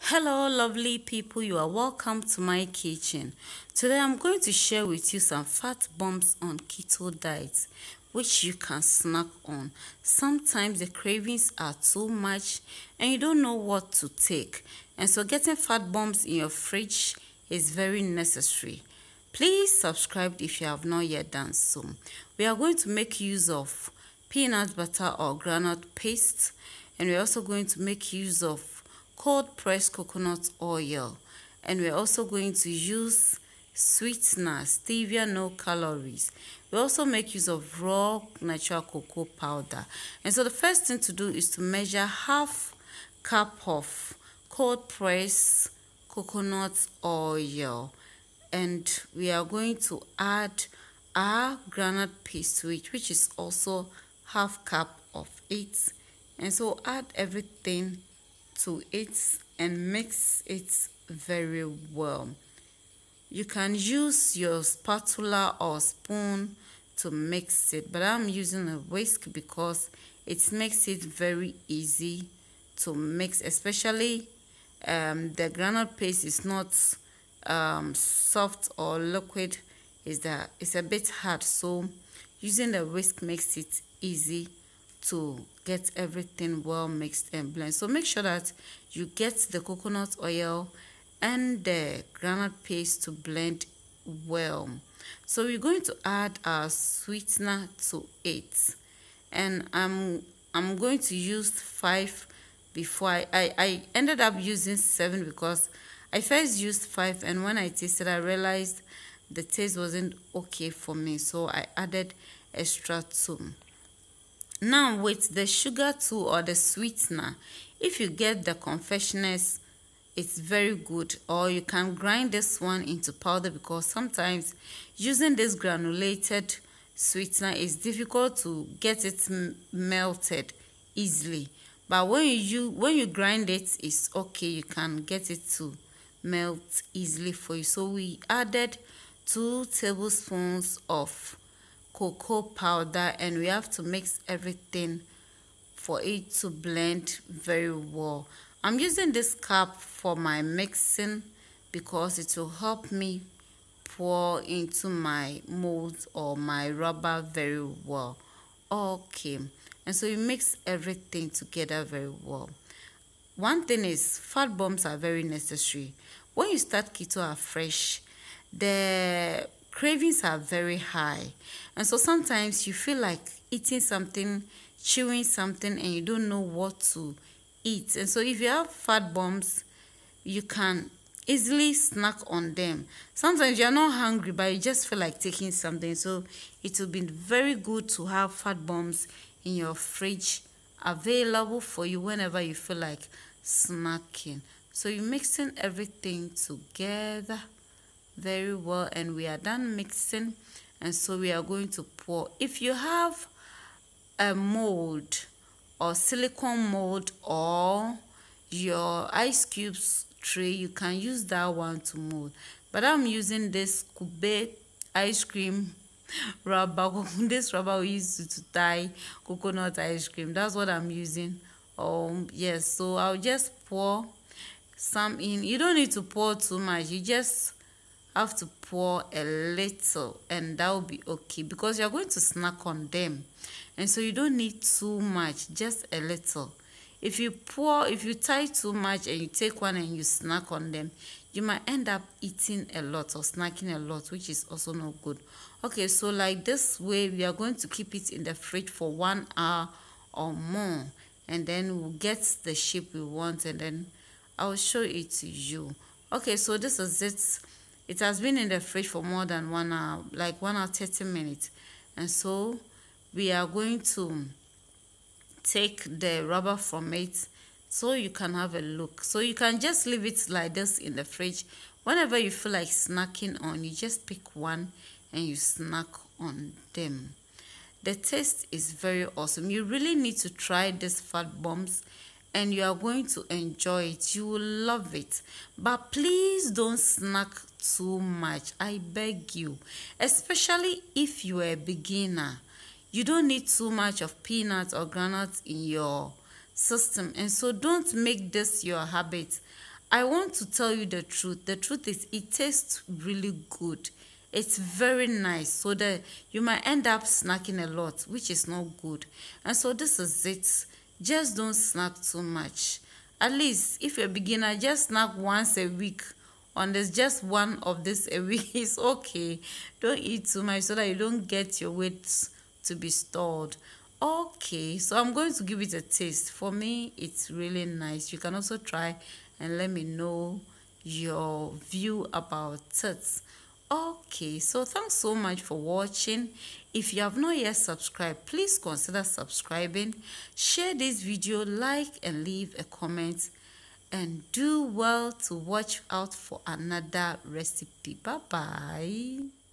Hello lovely people, you are welcome to my kitchen. Today I'm going to share with you some fat bombs on keto diet which you can snack on. Sometimes the cravings are too much and you don't know what to take, and so getting fat bombs in your fridge is very necessary. Please subscribe if you have not yet done so. We are going to make use of peanut butter or groundnut paste, and we're also going to make use of cold pressed coconut oil, and we're also going to use sweetener, stevia, no calories. We also make use of raw natural cocoa powder. And so the first thing to do is to measure half cup of cold pressed coconut oil, and we are going to add our groundnut paste to it, which is also half cup of it. And so add everything to it and mix it very well. You can use your spatula or spoon to mix it, but I'm using a whisk because it makes it very easy to mix, especially the groundnut paste is not soft or liquid. It's a bit hard, so using the whisk makes it easy to get everything well mixed and blend. So make sure that you get the coconut oil and the groundnut paste to blend well. So we're going to add our sweetener to it, and I'm going to use 5 before I ended up using 7 because I first used 5, and when I tasted I realized the taste wasn't okay for me, so I added extra 2. Now with the sugar too, or the sweetener, if you get the confectioners, it's very good, or you can grind this one into powder, because sometimes using this granulated sweetener is difficult to get it melted easily, but when you grind it, it's okay, you can get it to melt easily for you. So we added 2 tablespoons of cocoa powder, and we have to mix everything for it to blend very well. I'm using this cup for my mixing because it will help me pour into my mold or my rubber very well. Okay, and so you mix everything together very well. One thing is, fat bombs are very necessary. When you start keto afresh, the cravings are very high, and so sometimes you feel like eating something, chewing something, and you don't know what to eat. And so if you have fat bombs, you can easily snack on them. Sometimes you're not hungry, but you just feel like taking something, so it will be very good to have fat bombs in your fridge available for you whenever you feel like snacking. So you're mixing everything together very well, and we are done mixing, and so we are going to pour. If you have a mold or silicone mold or your ice cubes tray, you can use that one to mold, but I'm using this Kube ice cream rubber. This rubber we used to tie coconut ice cream, that's what I'm using. Yes, so I'll just pour some in. You don't need to pour too much, you just have to pour a little, and that will be okay because you're going to snack on them, and so you don't need too much, just a little. If you tie too much and you take one and you snack on them, you might end up eating a lot or snacking a lot, which is also not good. Okay, so like this way we are going to keep it in the fridge for 1 hour or more, and then we'll get the shape we want, and then I'll show it to you. Okay, so this is it. It has been in the fridge for more than 1 hour, like 1 hour 30 minutes. And so we are going to take the rubber from it so you can have a look. So you can just leave it like this in the fridge. Whenever you feel like snacking on, you just pick one and you snack on them. The taste is very awesome. You really need to try these fat bombs, and you are going to enjoy it. You will love it. But please don't snack too much, I beg you, especially if you are a beginner. You don't need too much of peanuts or groundnuts in your system, and so don't make this your habit. I want to tell you the truth. The truth is it tastes really good. It's very nice, so that you might end up snacking a lot, which is not good. And so this is it. Just don't snack too much. At least if you're a beginner, just snack once a week. On this, just one of this a week is okay. Don't eat too much so that you don't get your weight to be stored. Okay, so I'm going to give it a taste. For me, it's really nice. You can also try and let me know your view about it. Okay, so thanks so much for watching. If you have not yet subscribed, please consider subscribing. Share this video, like and leave a comment. And do well to watch out for another recipe. Bye bye.